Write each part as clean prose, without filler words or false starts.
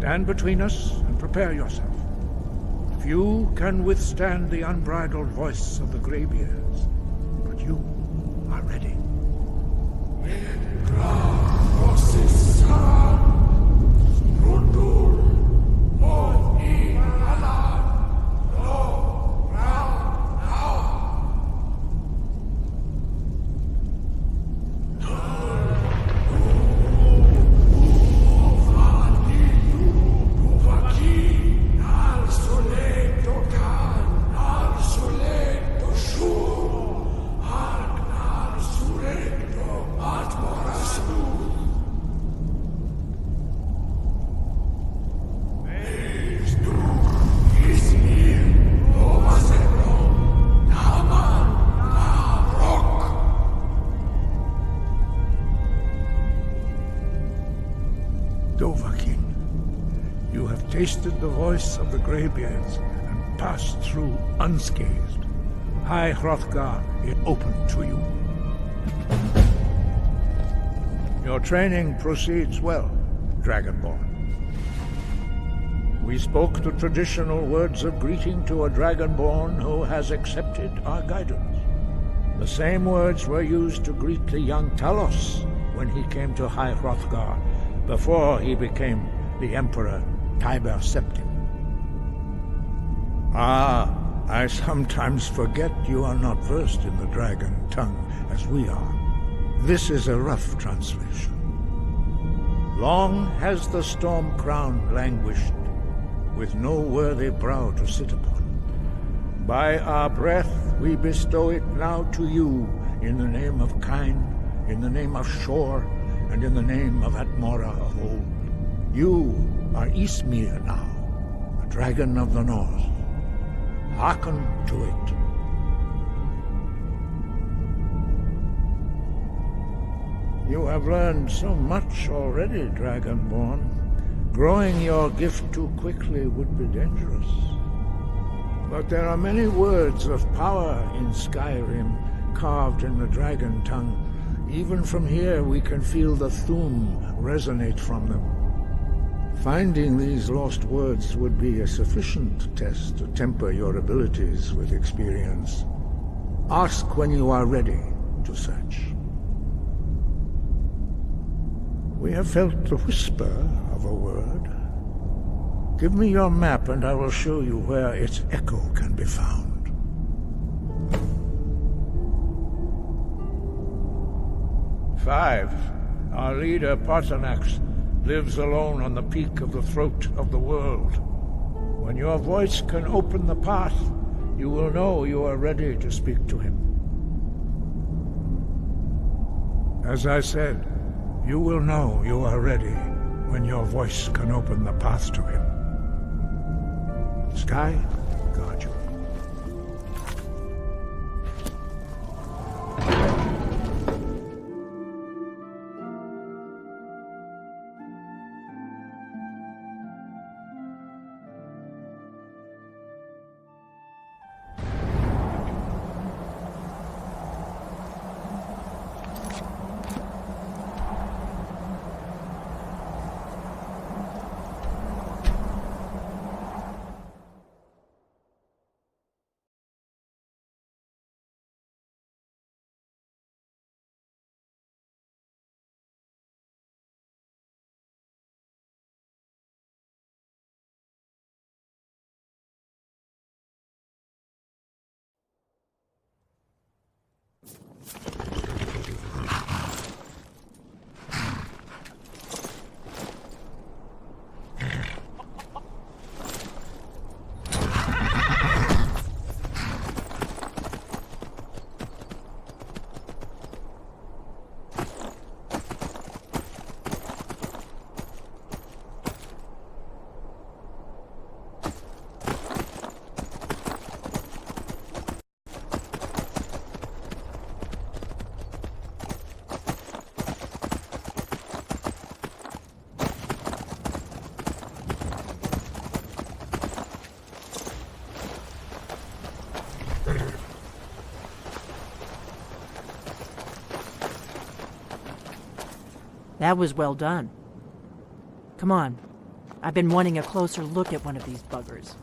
Stand between us and prepare yourself. Few can withstand the unbridled voice of the graybeards, but you are ready. You have tasted the voice of the graybeards and passed through unscathed. High Hrothgar is open to you. Your training proceeds well, Dragonborn. We spoke the traditional words of greeting to a Dragonborn who has accepted our guidance. The same words were used to greet the young Talos when he came to High Hrothgar, before he became the Emperor Tiber Septim. I sometimes forget you are not versed in the dragon tongue as we are. This is a rough translation. Long has the storm crown languished, with no worthy brow to sit upon. By our breath we bestow it now to you, in the name of Kine, in the name of Shor, and in the name of Atmora of old. You are Ysmir now, a dragon of the north. Hearken to it. You have learned so much already, Dragonborn. Growing your gift too quickly would be dangerous. But there are many words of power in Skyrim, carved in the dragon tongue. Even from here we can feel the Thu'um resonate from them. Finding these lost words would be a sufficient test to temper your abilities with experience. Ask when you are ready to search. We have felt the whisper of a word. Give me your map and I will show you where its echo can be found. Five. Our leader, Paarthurnax, lives alone on the peak of the throat of the world. When your voice can open the path, you will know you are ready to speak to him. As I said, you will know you are ready when your voice can open the path to him. Sky, guard you. That was well done. Come on, I've been wanting a closer look at one of these buggers.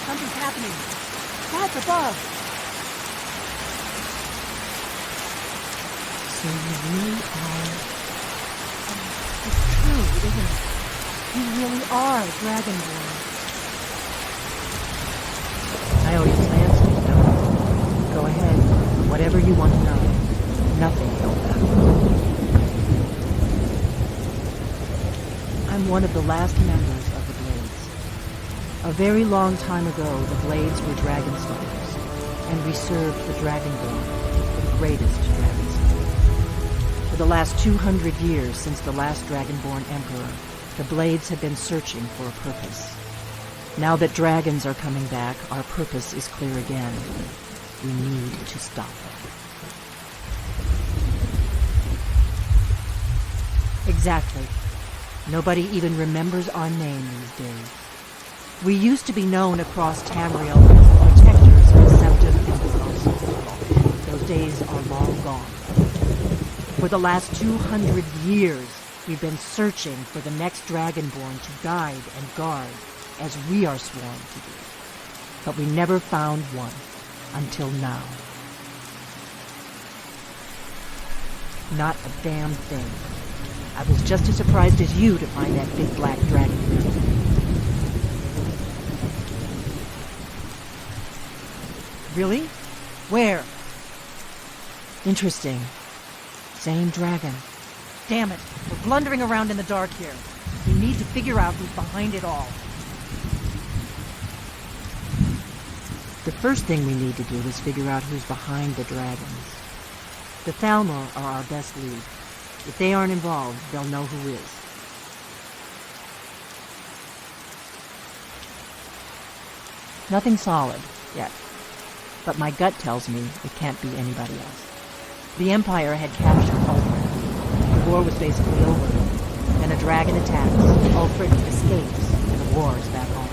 Something's happening. That's above. So you really are... It's true, isn't it? You really are Dragonborn. I owe you some answers, don't I? Go ahead. Whatever you want to know. Nothing held back. I'm one of the last members of the Blades. A very long time ago, the Blades were dragon slayers, and we served the Dragonborn, the greatest dragon slayer. For the last 200 years since the last Dragonborn Emperor, the Blades have been searching for a purpose. Now that dragons are coming back, our purpose is clear again. We need to stop them. Exactly. Nobody even remembers our name these days. We used to be known across Tamriel as the protectors of Septim and Philosophy. Those days are long gone. For the last 200 years, we've been searching for the next Dragonborn to guide and guard, as we are sworn to do. But we never found one, until now. Not a damn thing. I was just as surprised as you to find that big black dragon. Really? Where? Interesting. Same dragon. Damn it, we're blundering around in the dark here. We need to figure out who's behind it all. The first thing we need to do is figure out who's behind the dragons. The Thalmor are our best lead. If they aren't involved, they'll know who is. Nothing solid, yet. But my gut tells me it can't be anybody else. The Empire had captured Ulfric. The war was basically over. Then a dragon attacks, Ulfric escapes, and the war is back on.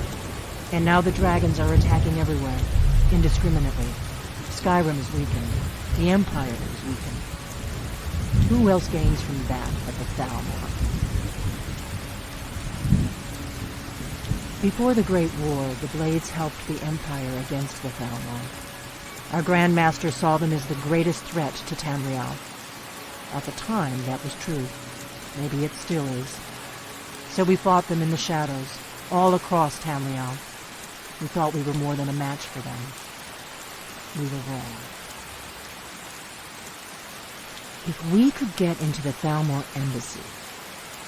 And now the dragons are attacking everywhere, indiscriminately. Skyrim is weakened. The Empire is weakened. Who else gains from that but the Thalmor? Before the Great War, the Blades helped the Empire against the Thalmor. Our Grand Master saw them as the greatest threat to Tamriel. At the time, that was true. Maybe it still is. So we fought them in the shadows, all across Tamriel. We thought we were more than a match for them. We were wrong. If we could get into the Thalmor embassy,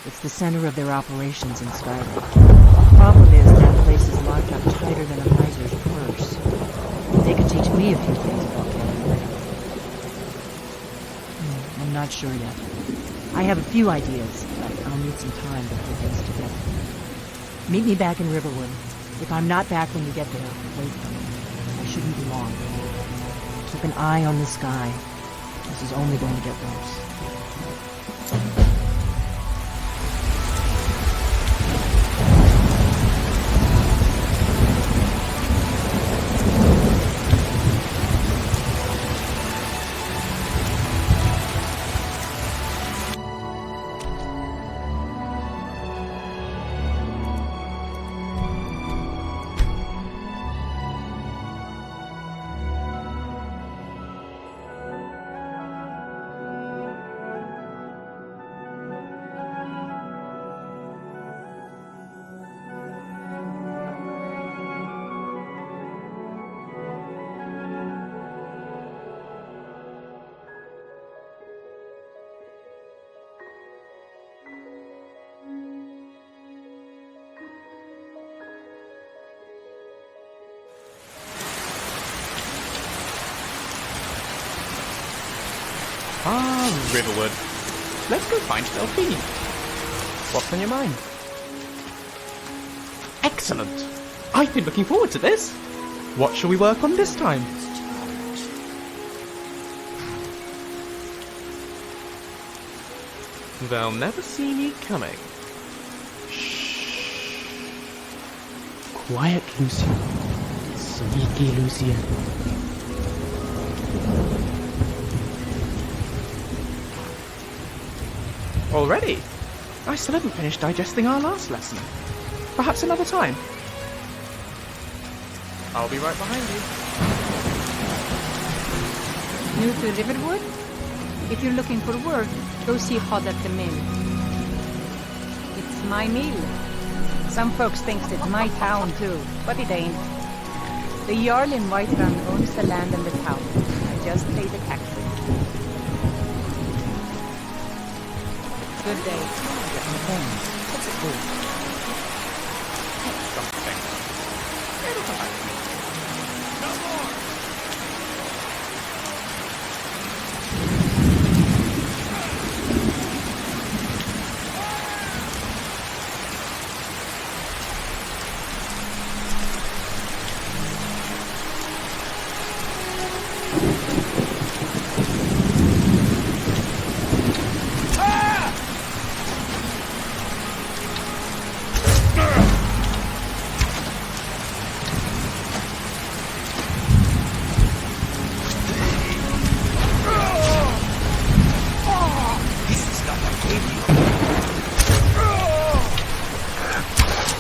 it's the center of their operations in Skyrim. The problem is that place is locked up tighter than a miser's purse. They could teach me a few things about getting rid of it. I'm not sure yet. I have a few ideas, but I'll need some time to put things together. Meet me back in Riverwood. If I'm not back when you get there, wait for me. I shouldn't be long. Keep an eye on the sky. This is only going to get worse. Riverwood. Let's go find Delphine. What's on your mind? Excellent! I've been looking forward to this. What shall we work on this time? They'll never see me coming. Shh. Quiet, Lucia. Sneaky Lucia. Already? I still haven't finished digesting our last lesson. Perhaps another time. I'll be right behind you. New to Riverwood? If you're looking for work, go see Khajit Main. It's my mill. Some folks think it's my town too, but it ain't. The Jarl in Whiterun owns the land and the town. I just pay the taxes. Good day. What's it called? Something. It'll come back to me. No more!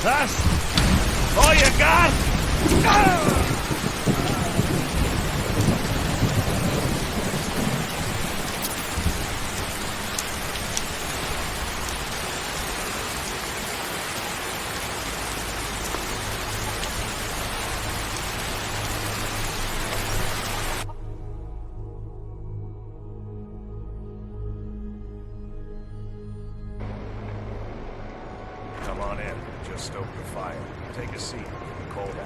That's all you got? Come on in. Just stoke the fire. Take a seat. The cold out.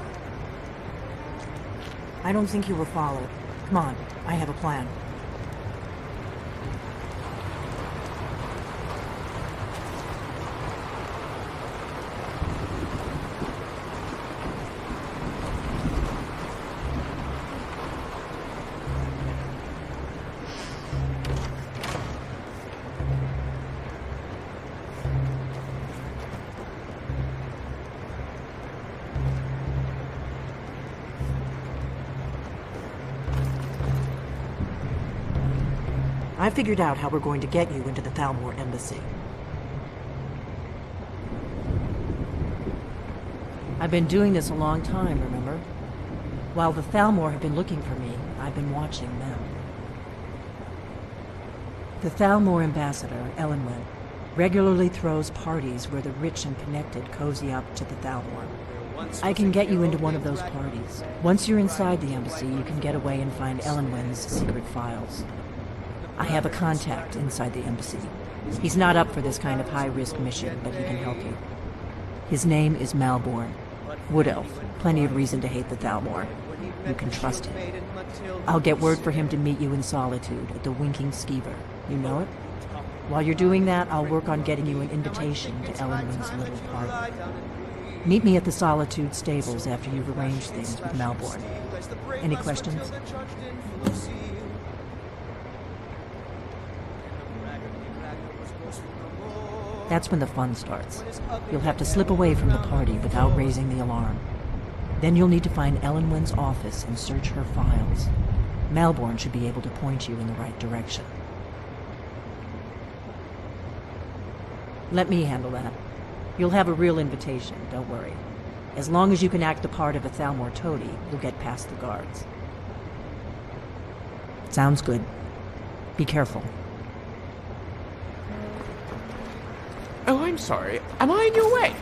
I don't think you were followed. Come on, I have a plan. I figured out how we're going to get you into the Thalmor embassy. I've been doing this a long time, remember? While the Thalmor have been looking for me, I've been watching them. The Thalmor ambassador, Elenwen, regularly throws parties where the rich and connected cozy up to the Thalmor. I can get you into one of those parties. Once you're inside the embassy, you can get away and find Elenwen's secret files. I have a contact inside the embassy. He's not up for this kind of high-risk mission, but he can help you. His name is Malborn. Wood Elf. Plenty of reason to hate the Thalmor. You can trust him. I'll get word for him to meet you in Solitude at the Winking Skeever. You know it? While you're doing that, I'll work on getting you an invitation to Elenwen's little party. Meet me at the Solitude stables after you've arranged things with Malborn. Any questions? That's when the fun starts. You'll have to slip away from the party without raising the alarm. Then you'll need to find Elenwen's office and search her files. Malborn should be able to point you in the right direction. Let me handle that. You'll have a real invitation, don't worry. As long as you can act the part of a Thalmor toady, you'll get past the guards. Sounds good. Be careful. Oh, I'm sorry. Am I in your way?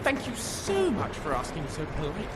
Thank you so much for asking so politely.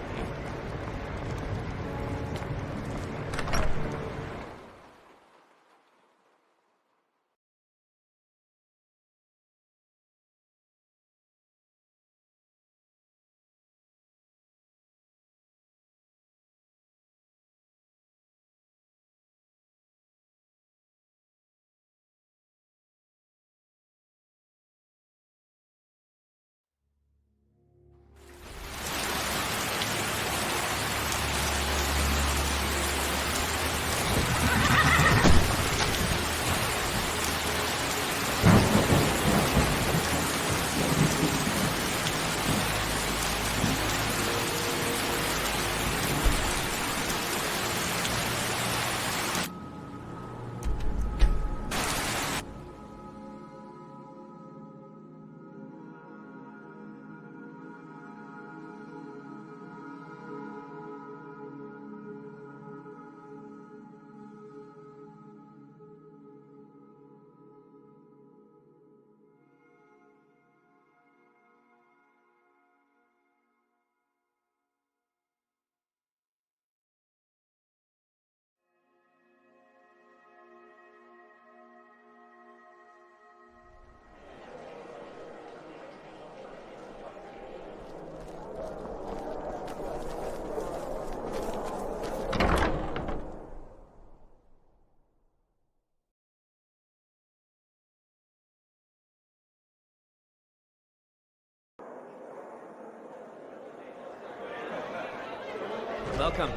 Welcome.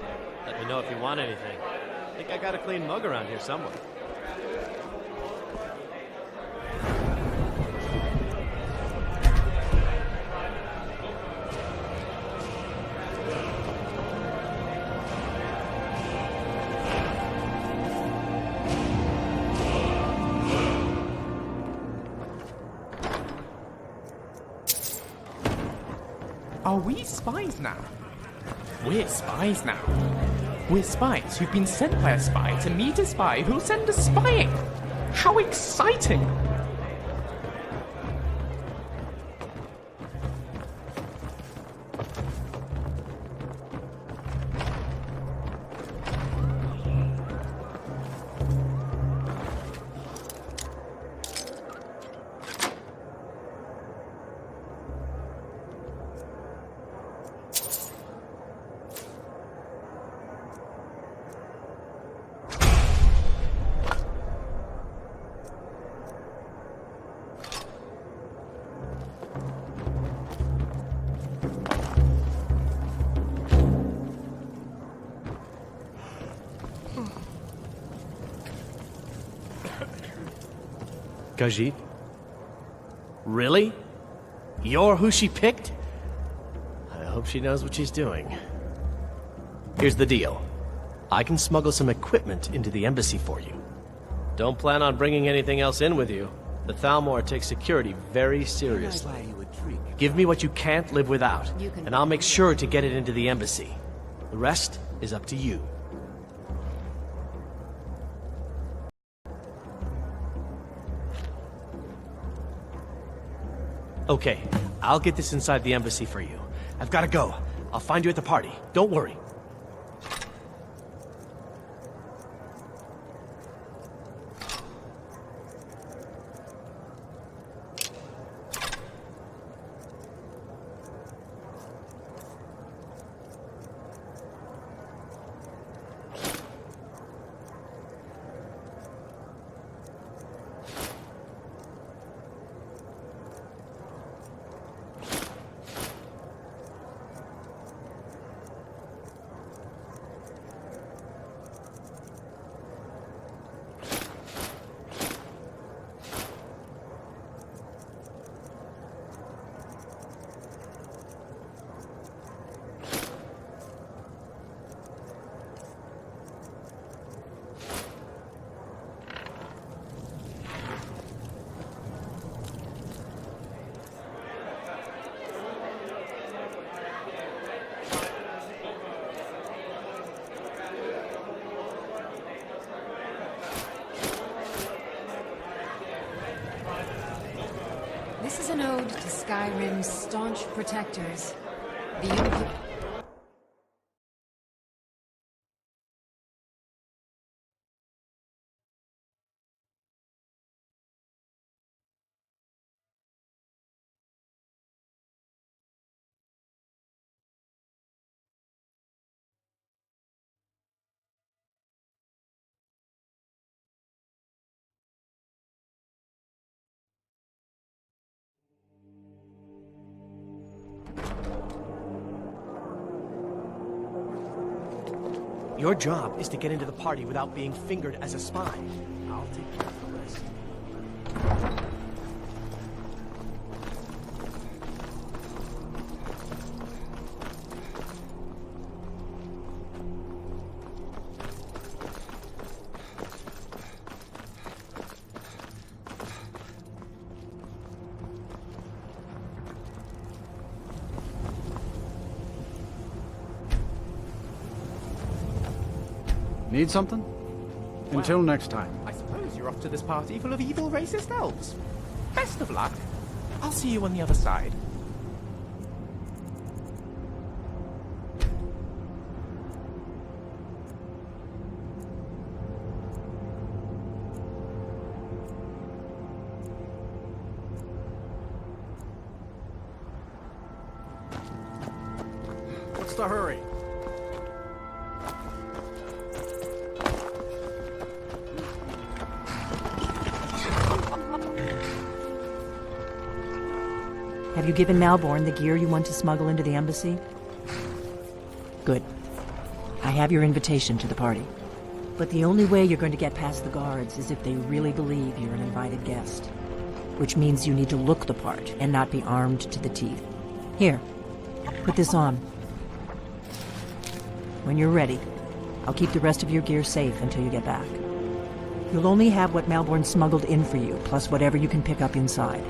Let me know if you want anything. I think I got a clean mug around here somewhere. Are we spies now? We're spies now. We're spies who've been sent by a spy to meet a spy who'll send us spying. How exciting! Khajit? Really? You're who she picked? I hope she knows what she's doing. Here's the deal. I can smuggle some equipment into the embassy for you. Don't plan on bringing anything else in with you. The Thalmor takes security very seriously. Give me what you can't live without, and I'll make sure to get it into the embassy. The rest is up to you. Okay, I'll get this inside the embassy for you. I've gotta go. I'll find you at the party. Don't worry. This is an ode to Skyrim's staunch protectors. The Your job is to get into the party without being fingered as a spy. I'll take care of the rest. Need something? Until next time. I suppose you're off to this party full of evil racist elves. Best of luck. I'll see you on the other side. What's the hurry? Have you given Malborn the gear you want to smuggle into the embassy? Good. I have your invitation to the party. But the only way you're going to get past the guards is if they really believe you're an invited guest. Which means you need to look the part and not be armed to the teeth. Here, put this on. When you're ready, I'll keep the rest of your gear safe until you get back. You'll only have what Malborn smuggled in for you, plus whatever you can pick up inside.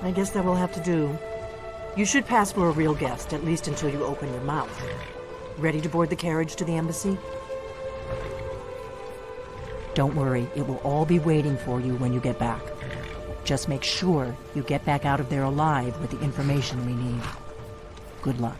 I guess that will have to do. You should pass for a real guest, at least until you open your mouth. Ready to board the carriage to the embassy? Don't worry, it will all be waiting for you when you get back. Just make sure you get back out of there alive with the information we need. Good luck.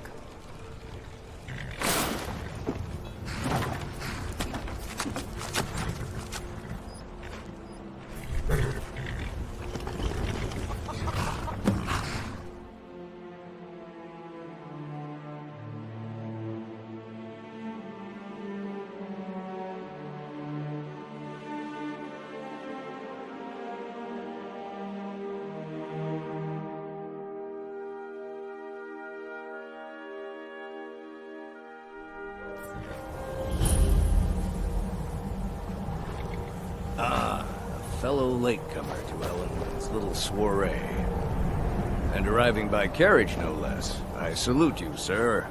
Fellow latecomer to Ellen's little soiree. And arriving by carriage, no less. I salute you, sir.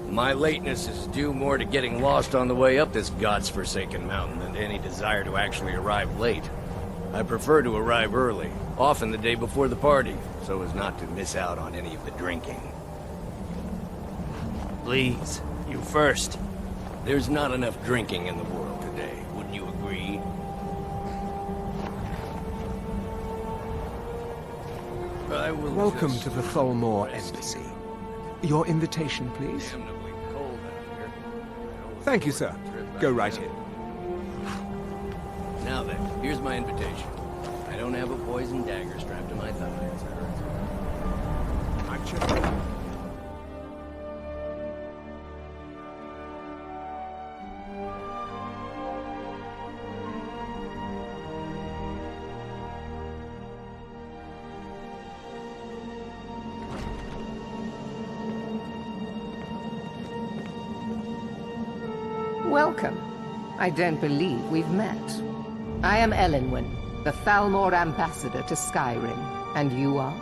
My lateness is due more to getting lost on the way up this god's-forsaken mountain than to any desire to actually arrive late. I prefer to arrive early, Often the day before the party, so as not to miss out on any of the drinking. Please, you first. There's not enough drinking in the world today, wouldn't you agree? I will Welcome just to the Tholmor Embassy. Your invitation, please. damnably cold out here. Thank you, sir. Go right in. Now then, here's my invitation. I don't have a poison dagger strapped to my thigh. Welcome. I don't believe we've met. I am Elenwen, the Thalmor ambassador to Skyrim. And you are?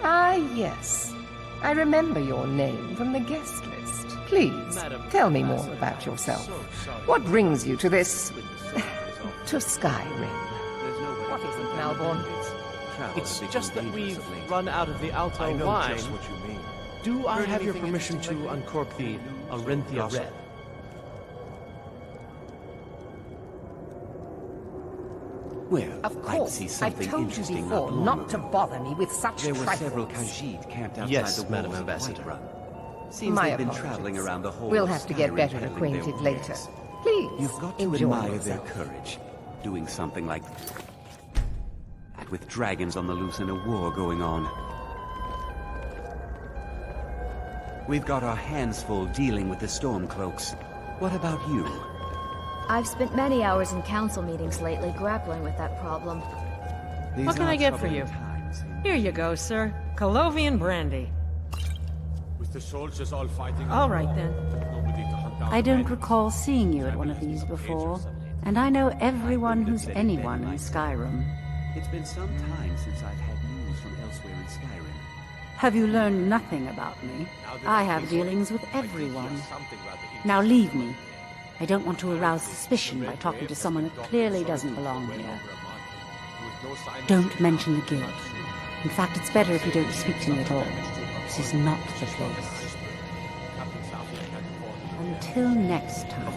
Ah, yes. I remember your name from the guest list. Please, tell me more about yourself. What brings you to this... to Skyrim? What is it, Malborn? It's just that we've run out of the Alto I know wine. just what you mean. Do I have your permission to uncork the Arinthia Red? Well, Of I'd see course, I've something told you interesting before not not long to ago. bother me with such There were several trifles. Khajit camped outside Yes, the walls Madam of Ambassador. Whiterun. Seems My they've been apologies. traveling around the whole We'll of have to get Skyrim better peddling acquainted their later. wares. Please, You've got to enjoy admire their yourself. courage, doing something like that with dragons on the loose and a war going on. We've got our hands full dealing with the Stormcloaks. What about you? I've spent many hours in council meetings lately grappling with that problem. These What can are I get for troubling you? times. Here you go, sir. Colovian brandy. With the soldiers all fighting... All right, then. I don't recall seeing you at one of these before, and I know everyone who's anyone in Skyrim. It's been some time since I've had news from elsewhere in Skyrim. Have you learned nothing about me? I have dealings with everyone. Now leave me. I don't want to arouse suspicion by talking to someone who clearly doesn't belong here. Don't mention the guild. In fact, it's better if you don't speak to me at all. This is not the place. Until next time.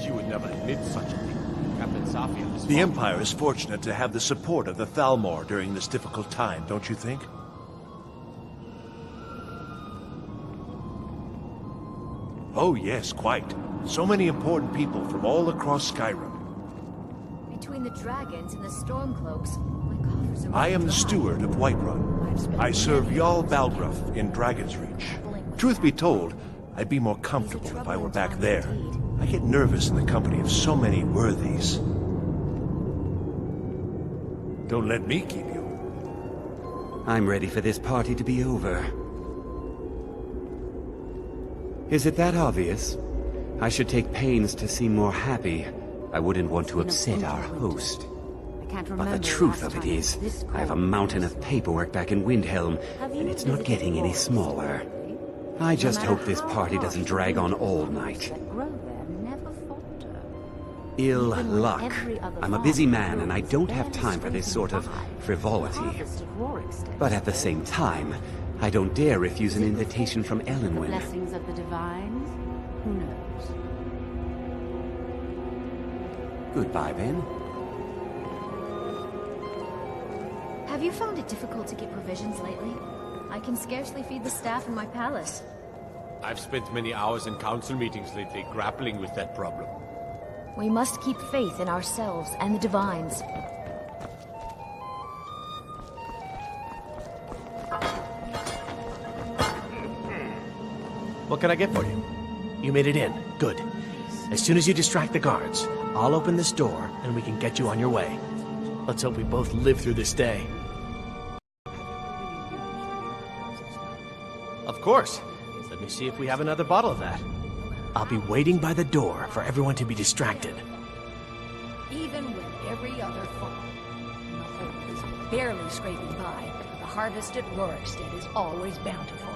She would never admit such a thing. Captain Safia... The Empire is fortunate to have the support of the Thalmor during this difficult time, don't you think? Oh yes, quite. So many important people from all across Skyrim. Between the dragons and the Stormcloaks, my coffers are... I am the steward of Whiterun. I serve Jarl Balgruuf in Dragon's Reach. Truth be told, I'd be more comfortable if I were back there. I get nervous in the company of so many worthies. Don't let me keep you. I'm ready for this party to be over. Is it that obvious? I should take pains to seem more happy. I wouldn't want to upset our host. But the truth of it is, I have a mountain of paperwork back in Windhelm, and it's not getting any smaller. I just hope this party doesn't drag on all night. Ill luck. I'm a busy man, and I don't have time for this sort of frivolity. But at the same time, I don't dare refuse an invitation from Elenwen. Blessings of the divines? Who knows? Goodbye, Ben. Have you found it difficult to get provisions lately? I can scarcely feed the staff in my palace. I've spent many hours in council meetings lately grappling with that problem. We must keep faith in ourselves and the divines. What can I get for you? You made it in. Good. As soon as you distract the guards, I'll open this door and we can get you on your way. Let's hope we both live through this day. Of course. Let me see if we have another bottle of that. I'll be waiting by the door for everyone to be distracted. Even when every other fall and the hole is barely scraping by, the harvest at Rorikstead is always bountiful.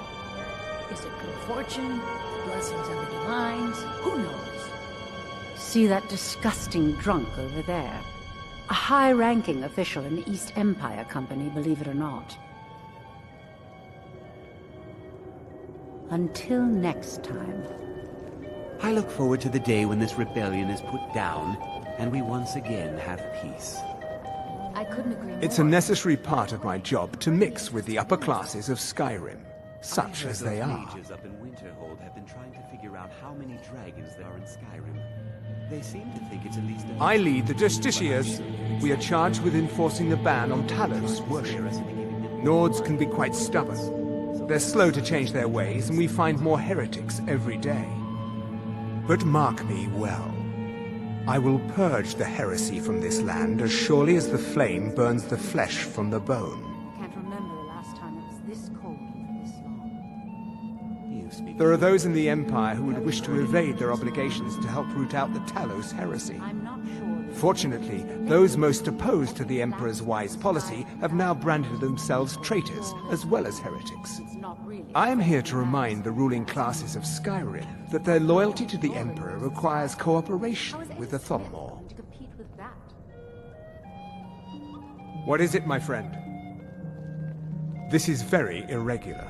Is it good fortune? The blessings of the divines? Who knows? See that disgusting drunk over there? A high-ranking official in the East Empire Company, believe it or not. Until next time. I look forward to the day when this rebellion is put down, and we once again have peace. I couldn't agree more. It's a necessary part of my job to mix with the upper classes of Skyrim, such as they are. Mages up in Winterhold have been trying to figure out how many dragons there are in Skyrim. They seem to think it's at least I lead the Justiciars. We are charged with enforcing the ban on Talos worship. Nords can be quite stubborn. They're slow to change their ways, and we find more heretics every day. But mark me well. I will purge the heresy from this land as surely as the flame burns the flesh from the bone. I can't remember the last time it was this cold for this long. There are those in the Empire who would wish to evade their obligations to help root out the Talos heresy. I'm not sure. Fortunately, those most opposed to the Emperor's wise policy have now branded themselves traitors as well as heretics. I am here to remind the ruling classes of Skyrim that their loyalty to the Emperor requires cooperation with the Tholmor. What is it, my friend? This is very irregular.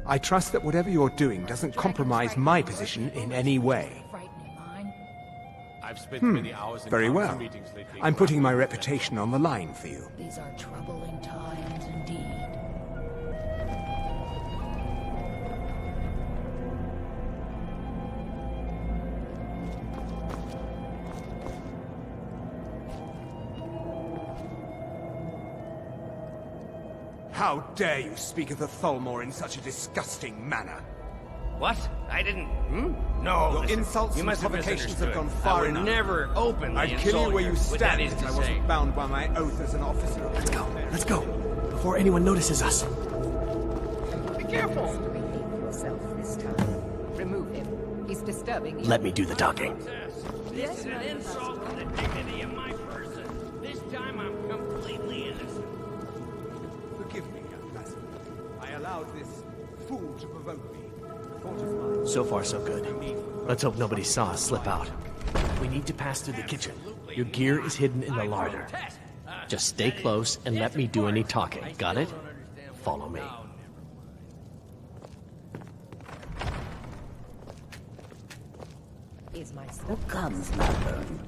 I trust that whatever you're doing doesn't compromise my position in any way. Very well. I'm putting my reputation on the line for you. These are troubling times indeed. How dare you speak of the Tholmor in such a disgusting manner? What? I didn't... No, Your listen, insults you and must have provocations have misunderstood. gone far I would enough. never openly I'd kill insult you where you with that stand is if to I say. wasn't bound by my oath as an officer of the law. Let's go, before anyone notices us. Be careful! Behave yourself this time. Remove him. He's disturbing you. Let me do the talking. This is an insult to the dignity of my person. This time I'm completely innocent. Forgive me, young master. I allowed this fool to provoke me. So far, so good. Let's hope nobody saw us slip out. We need to pass through the kitchen. Your gear is hidden in the larder. Just stay close and let me do any talking. Got it? Follow me. Who comes, Malvern?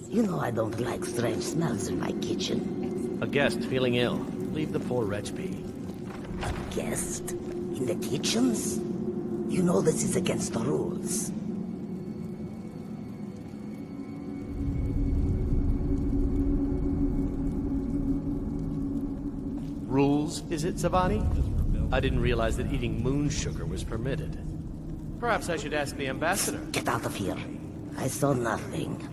You know I don't like strange smells in my kitchen. A guest feeling ill. Leave the poor wretch be. A guest? In the kitchens? You know this is against the rules. Rules, is it, Savani? I didn't realize that eating moon sugar was permitted. Perhaps I should ask the ambassador. Get out of here. I saw nothing.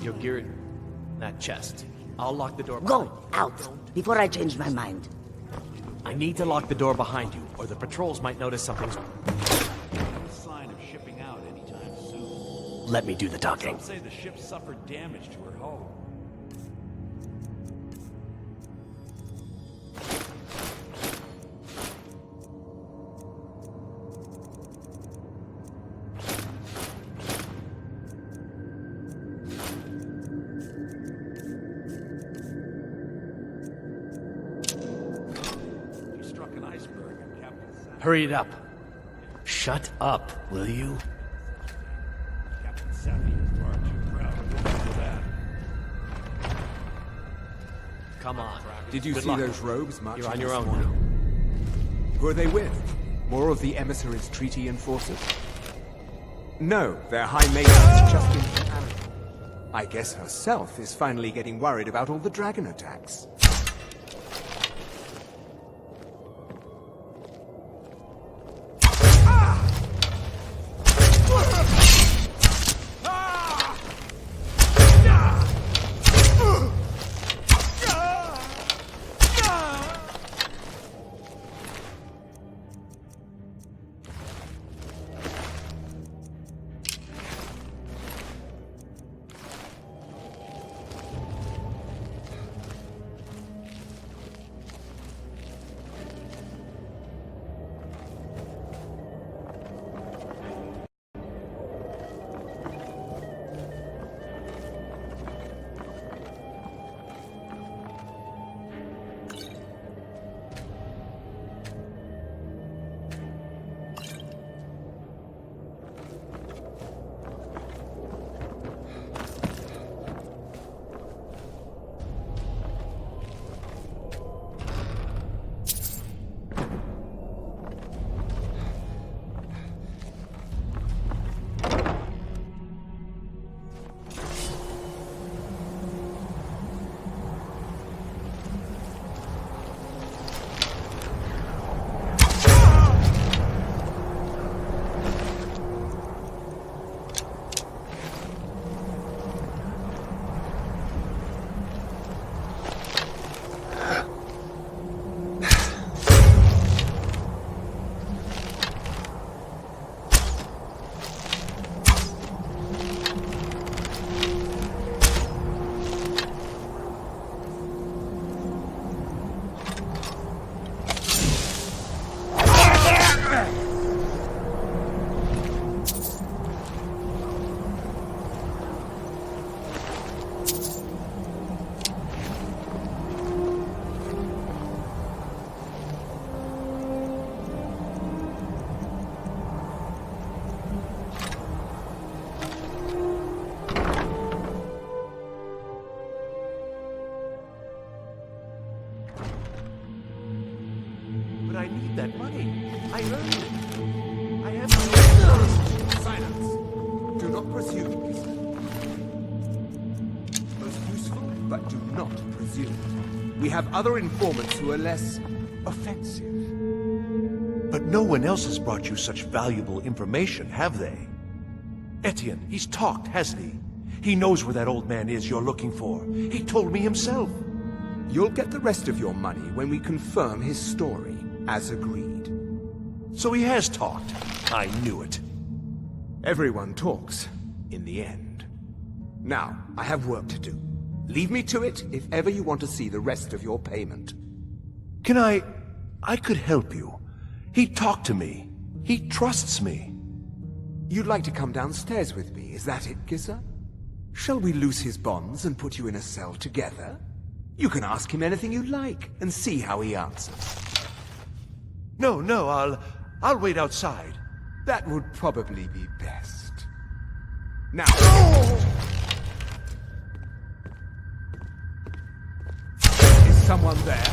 Your gear in that chest. I'll lock the door. Go out before I change my mind. I need to lock the door behind you, or the patrols might notice something's... No sign of shipping out anytime soon. Let me do the talking. Some say the ship suffered damage to her hull. Hurry it up. Shut up, will you? Captain Savvy is far too proud to do that. Come on. Did you Good see luck. those robes marching? You're on your this own morning? Who are they with? More of the emissaries' treaty enforcers? No, they're high maidens just in companion. I guess herself is finally getting worried about all the dragon attacks. but do not presume. We have other informants who are less offensive. But no one else has brought you such valuable information, have they? Etienne, he's talked, hasn't he? He knows where that old man is you're looking for. He told me himself. You'll get the rest of your money when we confirm his story, as agreed. So he has talked. I knew it. Everyone talks, in the end. Now, I have work to do. Leave me to it if ever you want to see the rest of your payment. Can I could help you. He talked to me. He trusts me. You'd like to come downstairs with me, is that it, Giza? Shall we loose his bonds and put you in a cell together? You can ask him anything you like and see how he answers. No, I'll wait outside. That would probably be best. Now... Is someone there?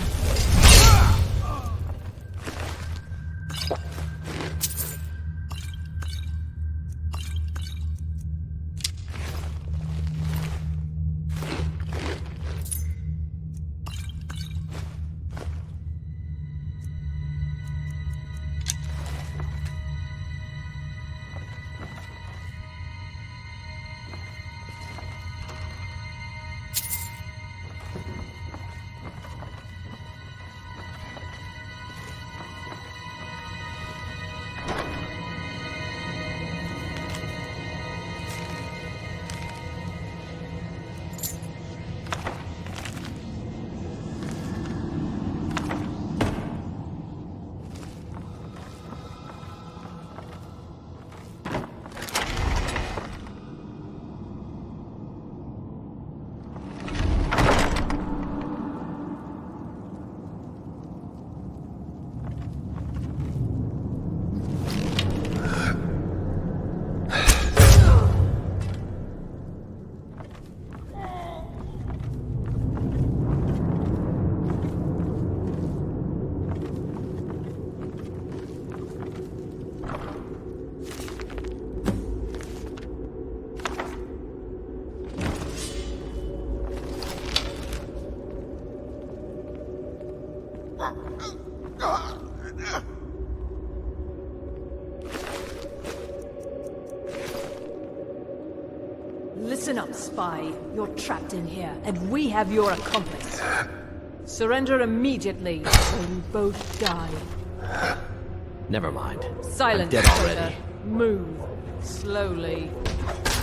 Listen up, spy. You're trapped in here, and we have your accomplice. Surrender immediately, or you both die. Never mind. Silence, I'm dead traitor. already. Move. Slowly.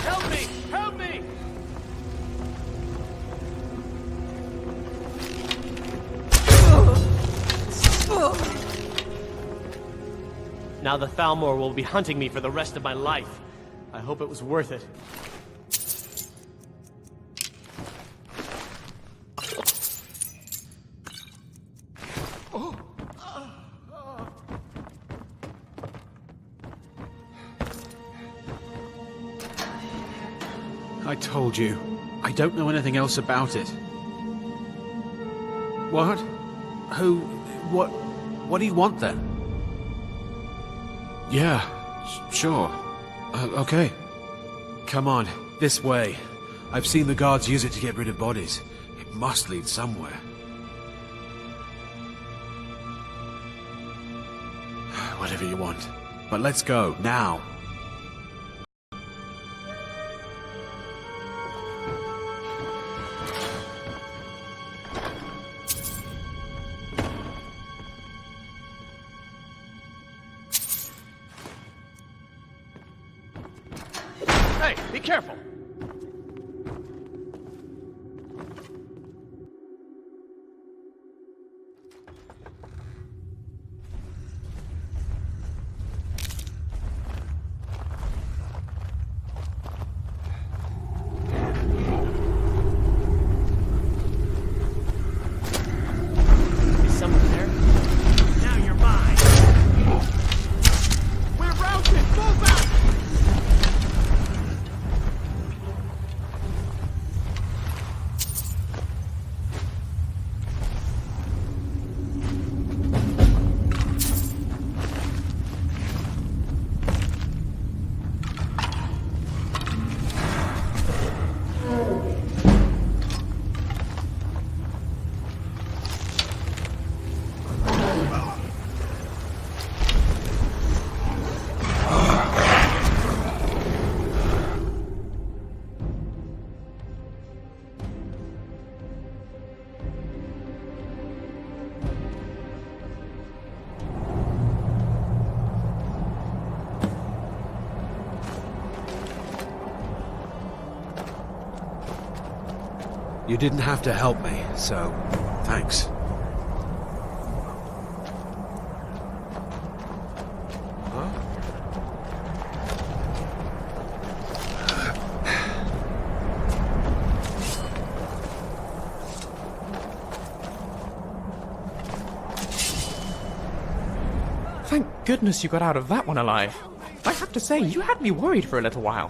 Help me! Help me! Now the Thalmor will be hunting me for the rest of my life. I hope it was worth it. I told you. I don't know anything else about it. What? Who? What do you want then? Yeah, sure. Okay. Come on, this way. I've seen the guards use it to get rid of bodies. It must lead somewhere. Whatever you want. But let's go, now. Hey, be careful! Is someone there? Now you're mine! We're routed! Fall back! You didn't have to help me, so thanks. Thank goodness you got out of that one alive. I have to say, you had me worried for a little while.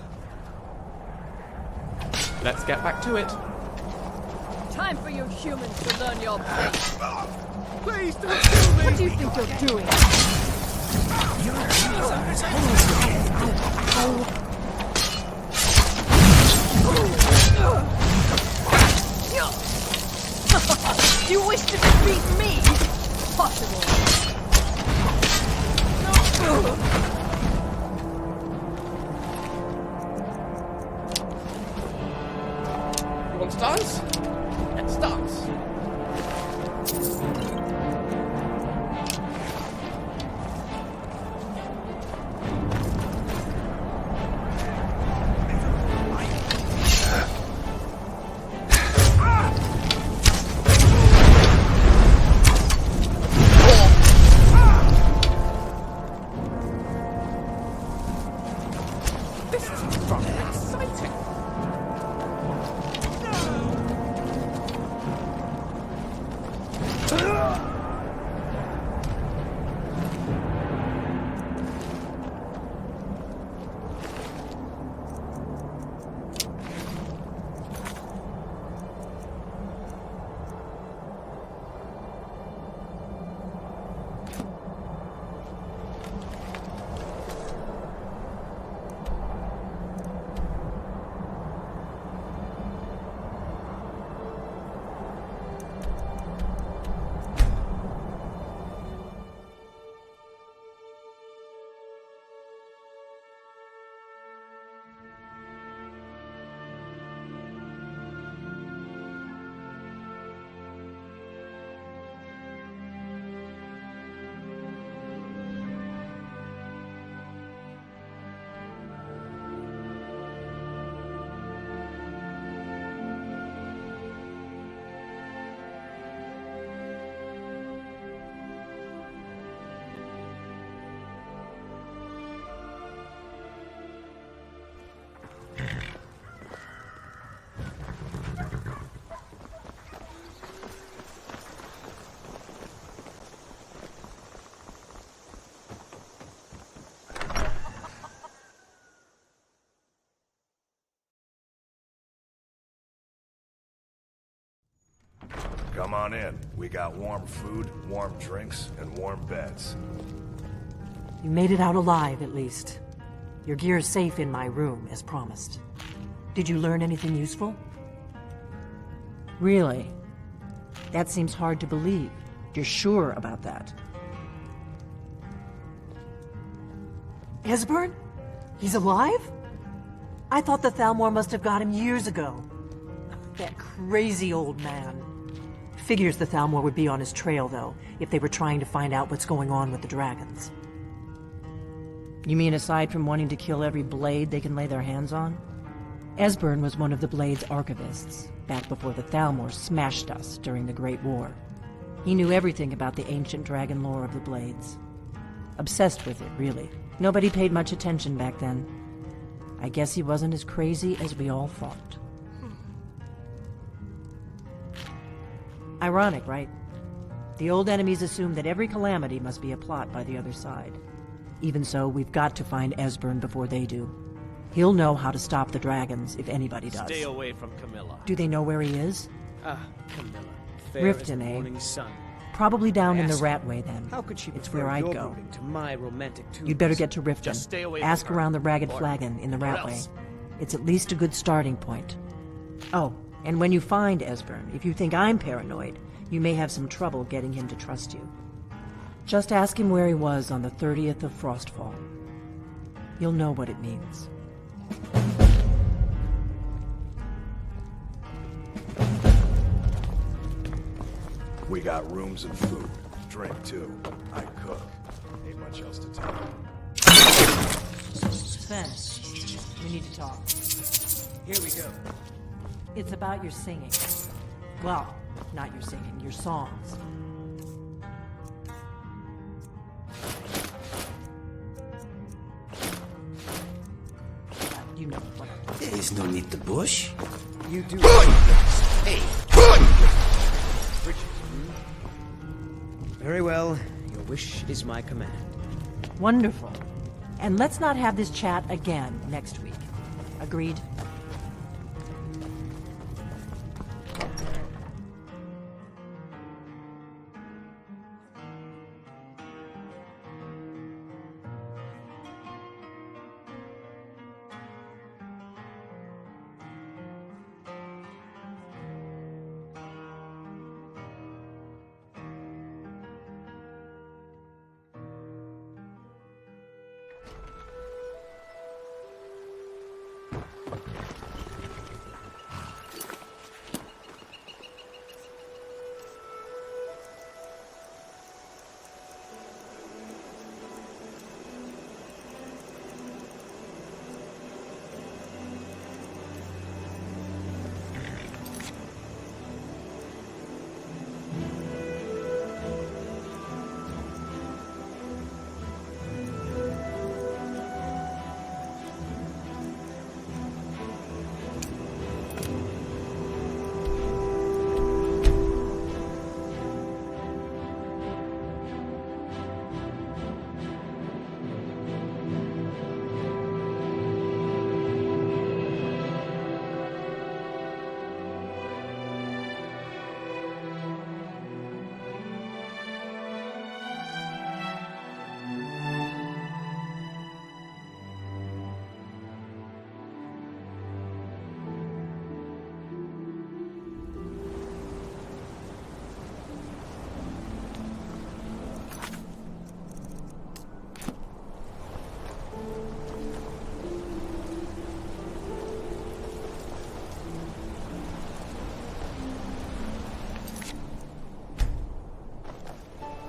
Let's get back to it. Time for you humans to learn your place. Please don't kill me! What do you think you're doing? You wish to defeat me? Possible. You want to dance? Let's dance. This is rather exciting. Come on in. We got warm food, warm drinks, and warm beds. You made it out alive, at least. Your gear's safe in my room, as promised. Did you learn anything useful? Really? That seems hard to believe. You're sure about that? Esbern? He's alive? I thought the Thalmor must have got him years ago. That crazy old man. Figures the Thalmor would be on his trail, though, if they were trying to find out what's going on with the dragons. You mean aside from wanting to kill every blade they can lay their hands on? Esbern was one of the Blade's archivists, back before the Thalmor smashed us during the Great War. He knew everything about the ancient dragon lore of the Blades. Obsessed with it, really. Nobody paid much attention back then. I guess he wasn't as crazy as we all thought. Ironic, right? The old enemies assume that every calamity must be a plot by the other side. Even so, we've got to find Esbern before they do. He'll know how to stop the dragons, if anybody does. Stay away from Camilla. Do they know where he is? Camilla. Fair as the Riften, eh? morning sun. Probably down in the Ask Ratway, then. How could she It's prefer where I'd your go. brooding to my romantic tunes? You'd better get to Riften. Just stay away Ask from her. around the Ragged Or- Flagon in the or Ratway. else. It's at least a good starting point. Oh, and when you find Esbern, if you think I'm paranoid, you may have some trouble getting him to trust you. Just ask him where he was on the 30th of Frostfall. You'll know what it means. We got rooms and food. Drink, too. I cook. Ain't much else to tell you. Sven, we need to talk. Here we go. It's about your singing. Well, not your singing, your songs. You know what I'm talking There is no need to push. You do. Hey! Very well. Your wish is my command. Wonderful. And let's not have this chat again next week. Agreed?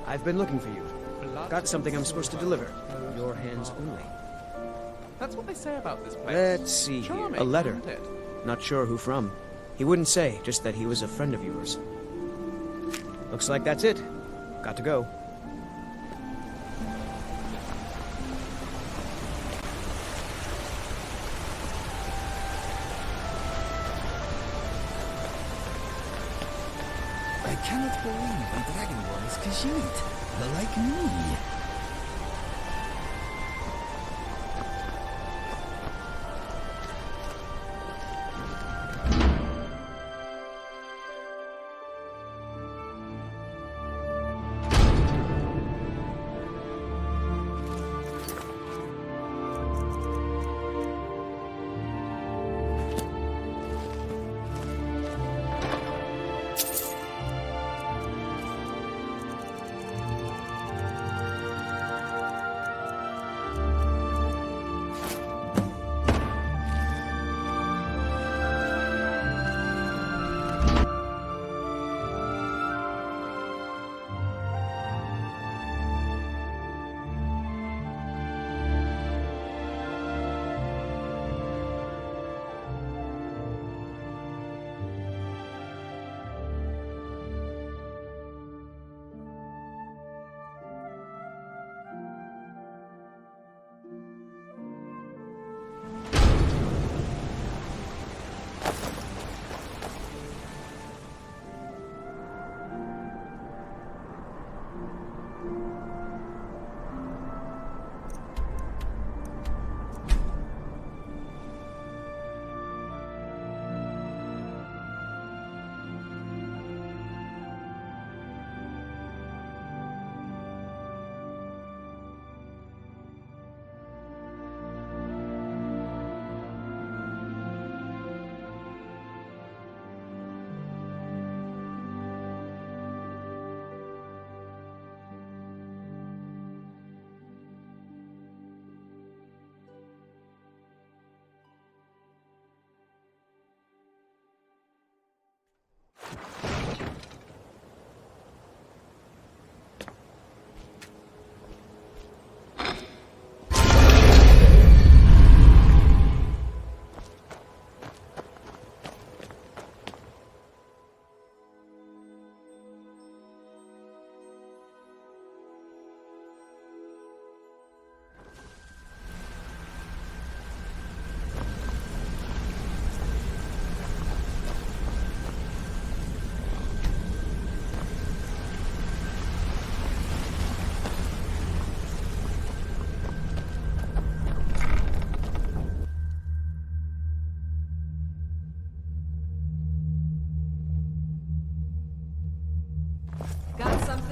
I've been looking for you. Got something I'm supposed to deliver. Your hands only. That's what they say about this place. Let's see here. Charming, A letter. isn't it? Not sure who from. He wouldn't say, just that he was a friend of yours. Looks like that's it. Got to go. I cannot believe the Dragonborn is Khajit, like me.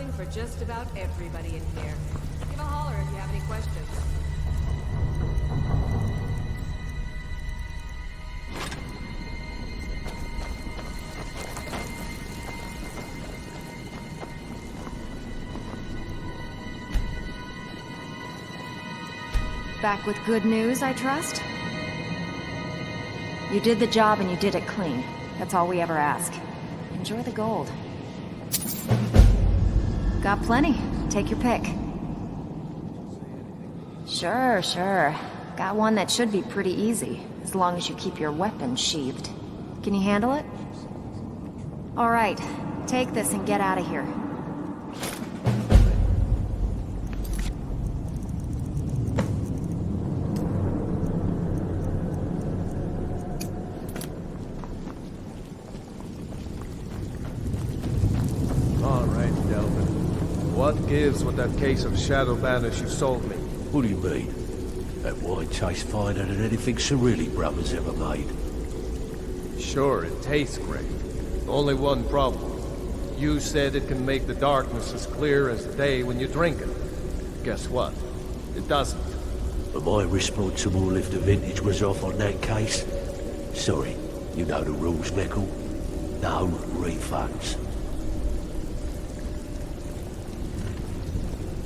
something for just about everybody in here. Give a holler if you have any questions. Back with good news, I trust? You did the job and you did it clean. That's all we ever ask. Enjoy the gold. Got plenty. Take your pick. Sure, sure. Got one that should be pretty easy, as long as you keep your weapon sheathed. Can you handle it? All right. Take this and get out of here. What gives with that case of Shadow Banish you sold me? What do you mean? That wine tastes finer than anything Cirilli brothers ever made. Sure, it tastes great. Only one problem. You said it can make the darkness as clear as day when you drink it. Guess what? It doesn't. Am I responsible if the vintage was off on that case? Sorry, you know the rules, Mickle. No refunds.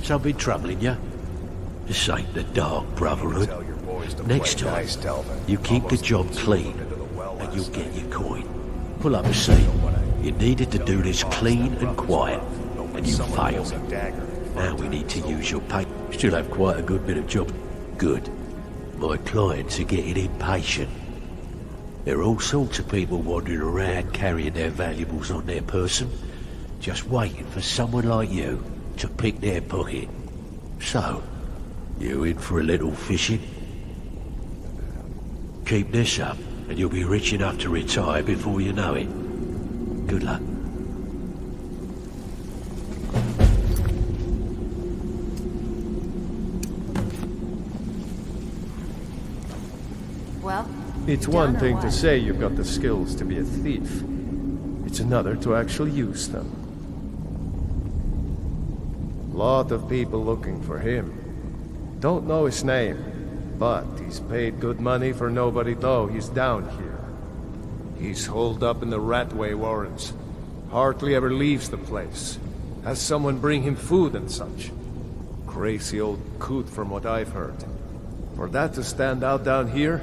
Something troubling you? This ain't the Dark Brotherhood. Next time, you keep the job clean, and you'll get your coin. Pull up a seat. You needed to do this clean and quiet, and you failed. Now we need to use your pay. Still have quite a good bit of job. Good. My clients are getting impatient. There are all sorts of people wandering around carrying their valuables on their person, just waiting for someone like you to pick their pocket. So, you in for a little fishing? Keep this up, and you'll be rich enough to retire before you know it. Good luck. Well, it's one thing to say you've got the skills to be a thief. It's another to actually use them. Lot of people looking for him. Don't know his name, but he's paid good money for nobody know he's down here. He's holed up in the Ratway Warrens. Hardly ever leaves the place. Has someone bring him food and such. Crazy old coot from what I've heard. For that to stand out down here,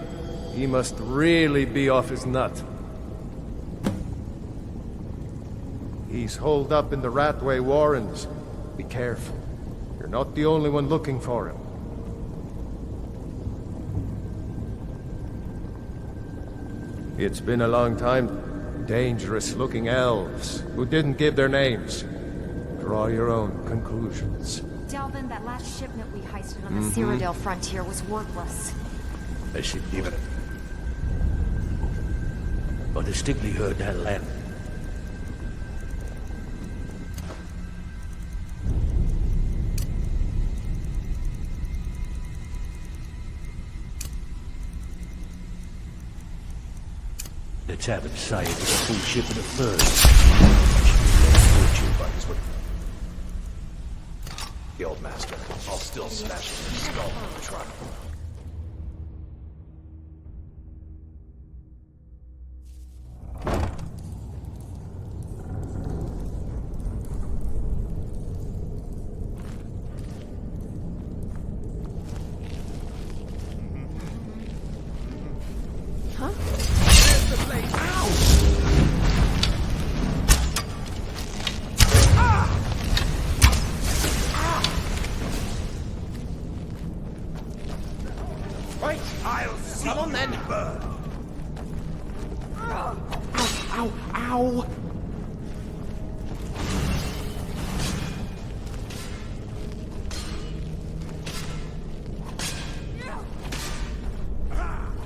he must really be off his nut. He's holed up in the Ratway Warrens. Be careful. You're not the only one looking for him. It's been a long time. Dangerous-looking elves who didn't give their names. Draw your own conclusions. Delvin, that last shipment we heisted on the Cyrodiil frontier was worthless. They should even. I distinctly heard that laugh. The tavern say it was a full shipment of furs. The old master. I'll still smash his skull on the truck. Come on then! Ow, ow!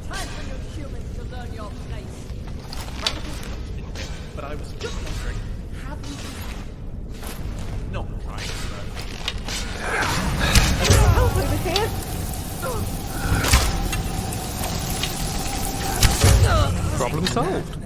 Time for you humans to learn your place. But I was just wondering, have you not tried Help over here! Problem solved.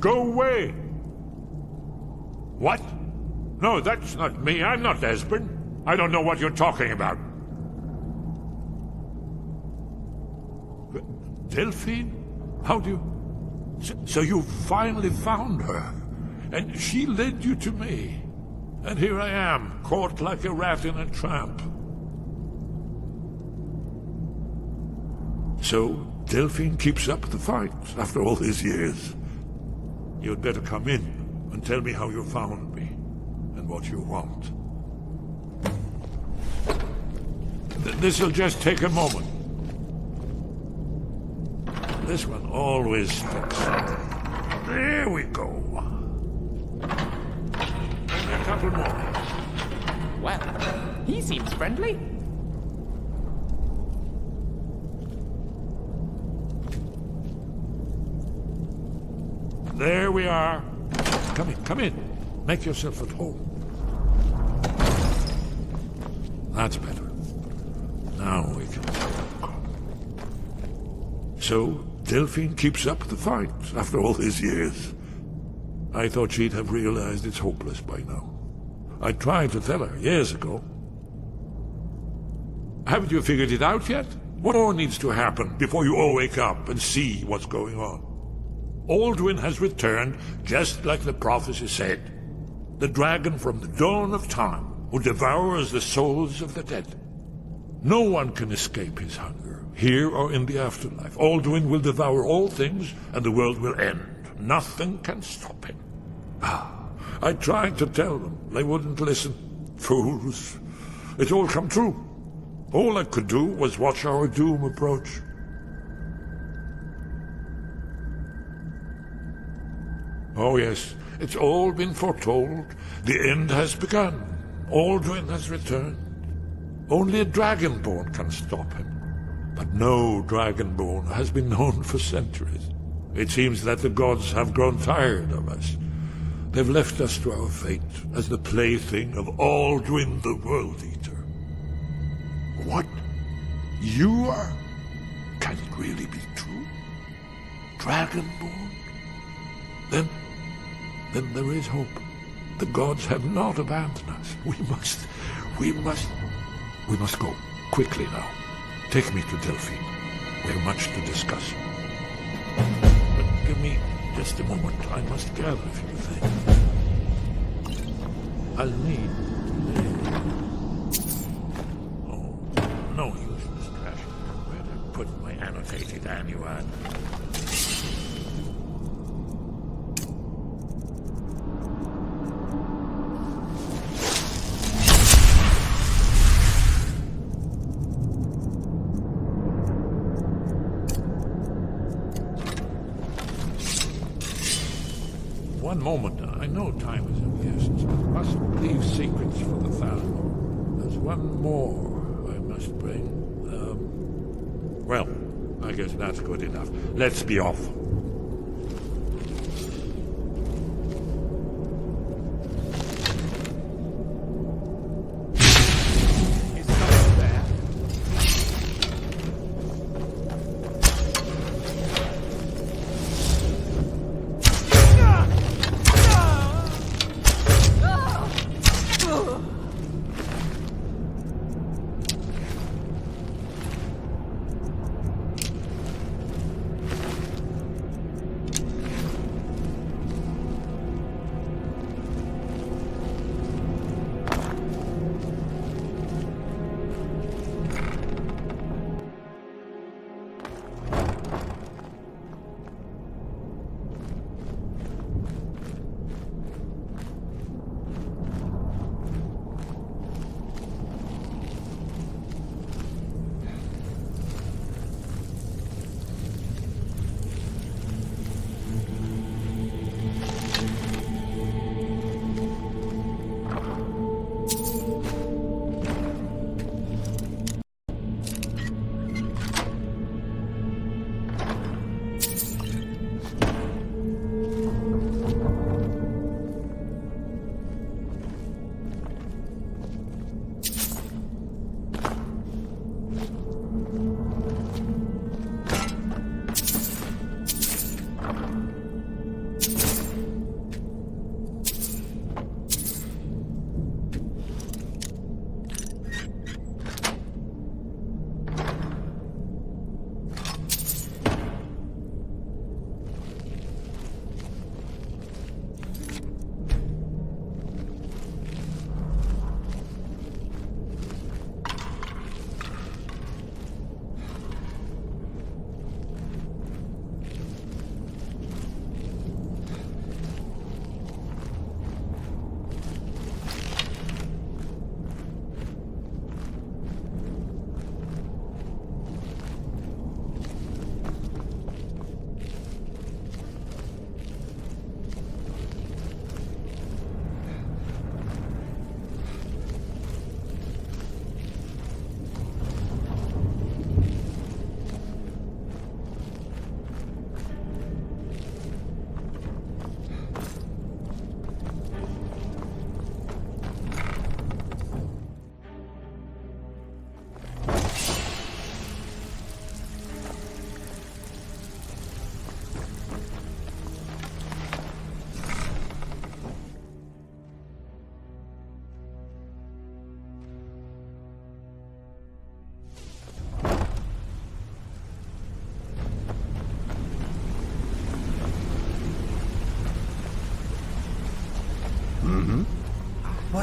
Go away! What? No, that's not me. I'm not Esbern. I don't know what you're talking about. Delphine? How do you... So you finally found her, and she led you to me. And here I am, caught like a rat in a trap. So, Delphine keeps up the fight after all these years. You'd better come in and tell me how you found me, and what you want. This'll just take a moment. This one always sticks. There we go. And a couple more. Well, he seems friendly. There we are. Come in, come in. Make yourself at home. That's better. Now we can talk. So, Delphine keeps up the fight after all these years. I thought she'd have realized it's hopeless by now. I tried to tell her years ago. Haven't you figured it out yet? What more needs to happen before you all wake up and see what's going on? Alduin has returned, just like the prophecy said. The dragon from the dawn of time, who devours the souls of the dead. No one can escape his hunger, here or in the afterlife. Alduin will devour all things, and the world will end. Nothing can stop him. I tried to tell them. They wouldn't listen. Fools. It's all come true. All I could do was watch our doom approach. Oh yes, it's all been foretold. The end has begun. Alduin has returned. Only a dragonborn can stop him. But no dragonborn has been known for centuries. It seems that the gods have grown tired of us. They've left us to our fate as the plaything of Alduin the World Eater. What? You are? Can it really be true? Dragonborn? Then there is hope. The gods have not abandoned us. We must go. Quickly now. Take me to Delphine. We have much to discuss. But give me just a moment. I must gather a few things. I'll need... Oh, no use in this trash. Where did I put my annotated annual? One moment. I know time is of the essence, but must leave secrets for the Thalmor. There's one more I must bring. Well, I guess that's good enough. Let's be off.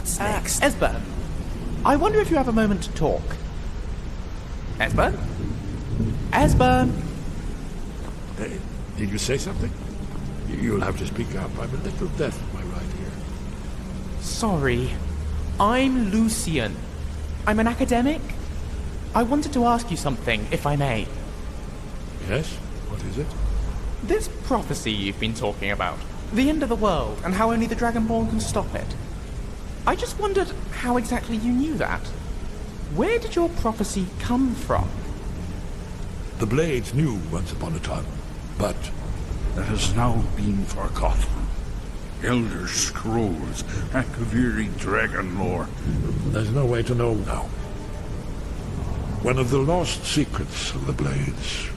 What's next? Esbern, I wonder if you have a moment to talk. Esbern? Esbern? Hey, did you say something? You'll have to speak up. I'm a little deaf in my right ear. Sorry. I'm Lucian. I'm an academic. I wanted to ask you something, if I may. Yes? What is it? This prophecy you've been talking about, the end of the world, and how only the Dragonborn can stop it. I just wondered how exactly you knew that. Where did your prophecy come from? The Blades knew once upon a time, but that has now been forgotten. Elder Scrolls, Akaviri dragon lore. There's no way to know now. One of the lost secrets of the Blades.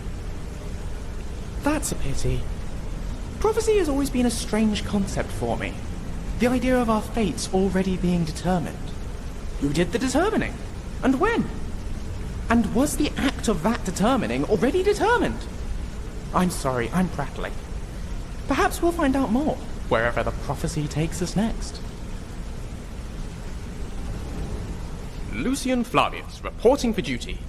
That's a pity. Prophecy has always been a strange concept for me. The idea of our fates already being determined. Who did the determining? And when? And was the act of that determining already determined? I'm sorry, I'm prattling. Perhaps we'll find out more, wherever the prophecy takes us next. Lucian Flavius, reporting for duty.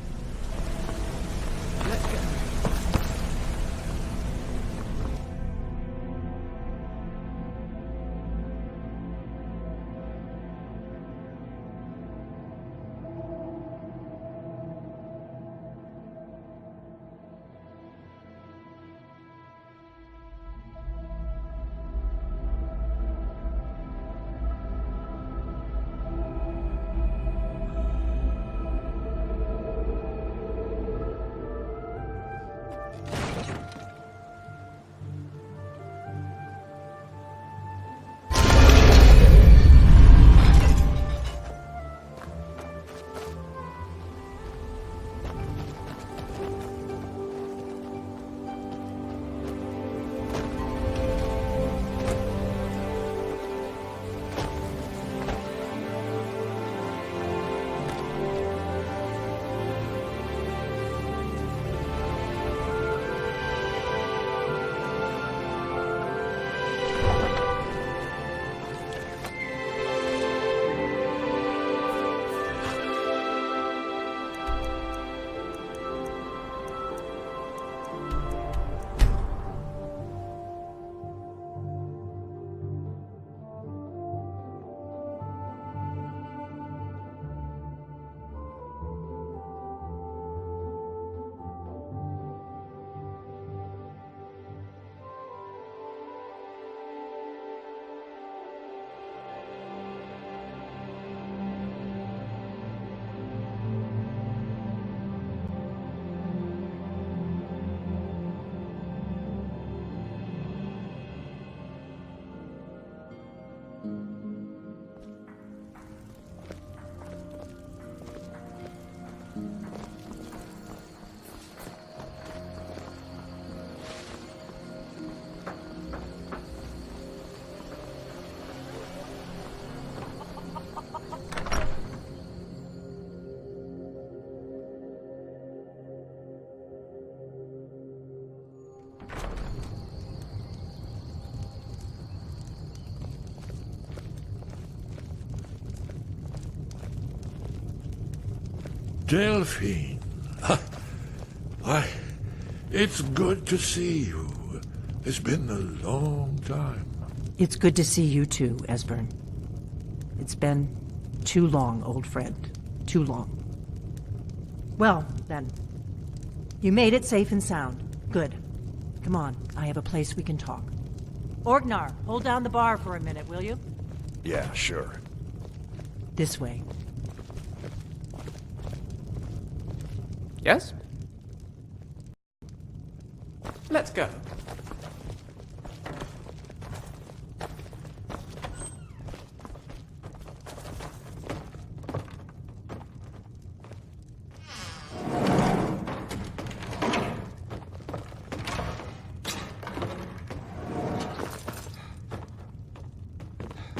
Delphine. Why, it's good to see you. It's been a long time. It's good to see you too, Esbern. It's been too long, old friend. Too long. Well, then. You made it safe and sound. Good. Come on, I have a place we can talk. Orgnar, hold down the bar for a minute, will you? Yeah, sure. This way. Yes? Let's go.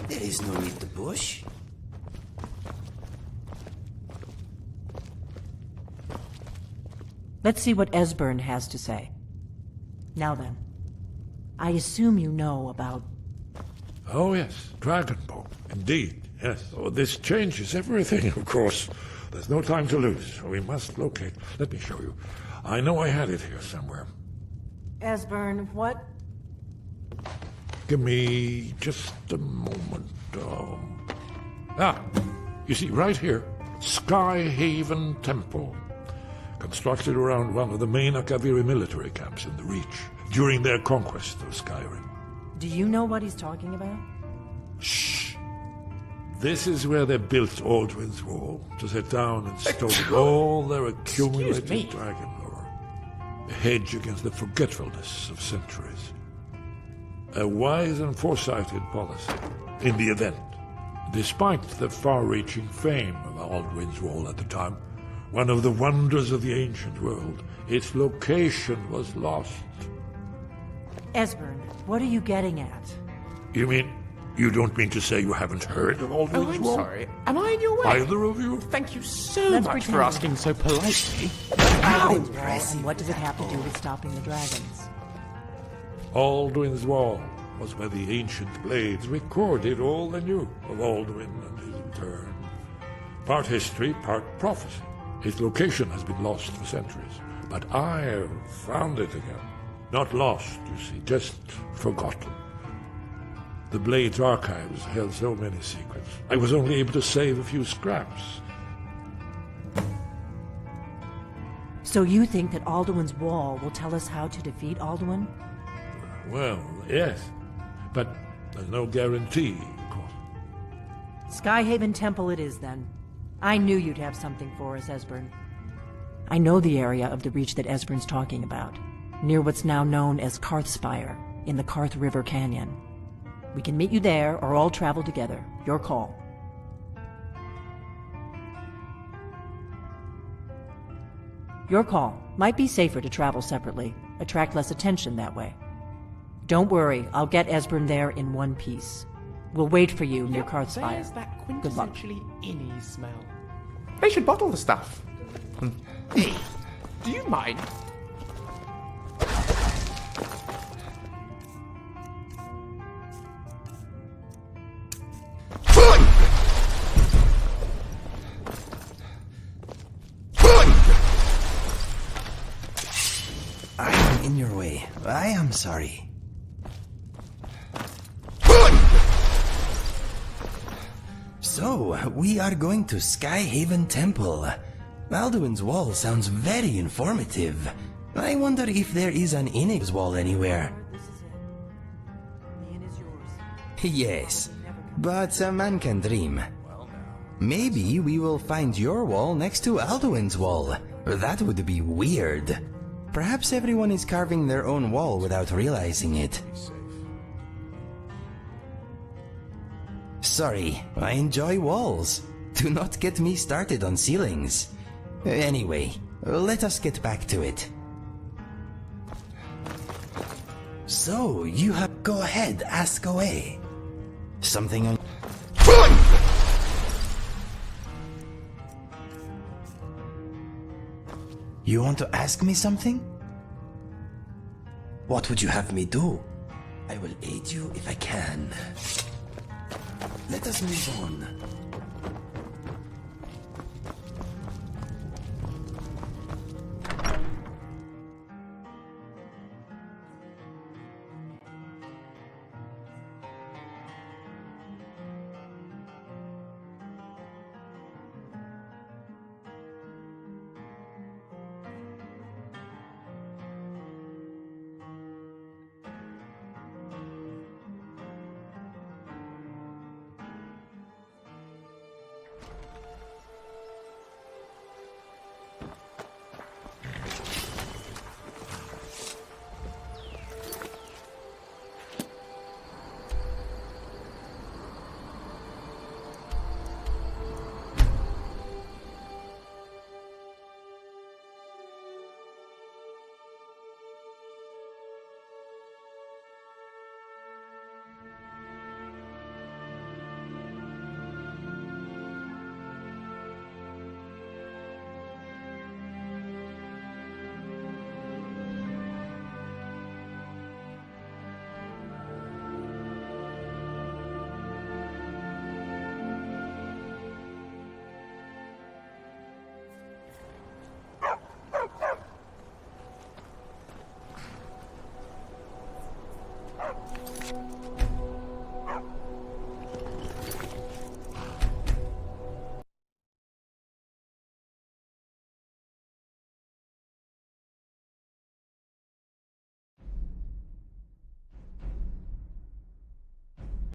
There is no need to push. Let's see what Esbern has to say. Now then, I assume you know about... Oh yes, Dragonborn. Indeed, Yes. Oh, this changes everything, of course. There's no time to lose. We must locate. Let me show you. I know I had it here somewhere. Esbern, what? Give me just a moment. You see, right here, Skyhaven Temple. Constructed around one of the main Akaviri military camps in the Reach during their conquest of Skyrim. Do you know what he's talking about? Shh. This is where they built Aldrin's Wall to set down and store all their accumulated dragon lore. A hedge against the forgetfulness of centuries. A wise and foresighted policy in the event. Despite the far-reaching fame of Aldrin's Wall at the time, one of the wonders of the ancient world, its location was lost. Esbern, what are you getting at? You mean, you don't mean to say you haven't heard of Aldrin's I'm Wall? sorry. Am I in your way? Either of you? Thank you so Let's much pretend. for asking so politely. And what does it have to do with stopping the dragons? Aldrin's Wall was where the ancient blades recorded all they knew of Aldrin and his return. Part history, part prophecy. Its location has been lost for centuries, but I have found it again. Not lost, you see, just forgotten. The Blade's archives held so many secrets. I was only able to save a few scraps. So you think that Alduin's Wall will tell us how to defeat Alduin? Well, yes, but there's no guarantee, of course. Skyhaven Temple it is, then. I knew you'd have something for us, Esbern. I know the area of the Reach that Esbern's talking about, near what's now known as Karthspire, in the Karth River Canyon. We can meet you there, or all travel together. Your call. Your call. Might be safer to travel separately. Attract less attention that way. Don't worry, I'll get Esbern there in one piece. We'll wait for you near Karthspire. There's that Good luck. quintessentially inny smell. They should bottle the stuff. Hey, do you mind? I am in your way. I am sorry. So, we are going to Skyhaven Temple. Alduin's Wall sounds very informative. I wonder if there is an Innig's Wall anywhere. Yes, but a man can dream. Maybe we will find your wall next to Alduin's Wall. That would be weird. Perhaps everyone is carving their own wall without realizing it. Sorry, I enjoy walls. Do not get me started on ceilings. Anyway, let us get back to it. So, you have... Go ahead, ask away. Something on... You want to ask me something? What would you have me do? I will aid you if I can. Let us move on.